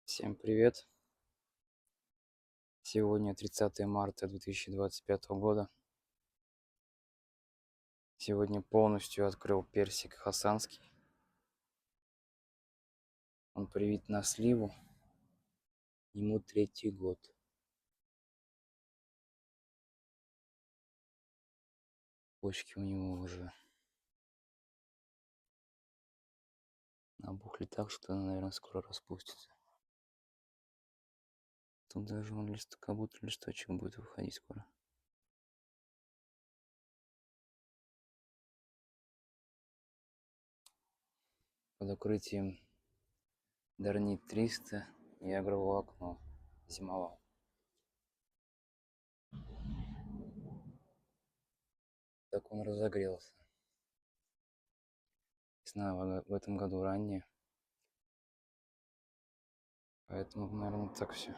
Всем привет! Сегодня 30 марта 2025 года. Сегодня полностью открыл персик хасанский. Он привит на сливу. Ему 3-й год. Почки у него уже набухли так, что она, наверное, скоро распустится. Тут даже он как будто листочек будет выходить скоро. Под укрытием Дарнит 300 и агроволокно зимовал. Так он разогрелся. Весна в этом году ранняя. Поэтому, наверное, так все.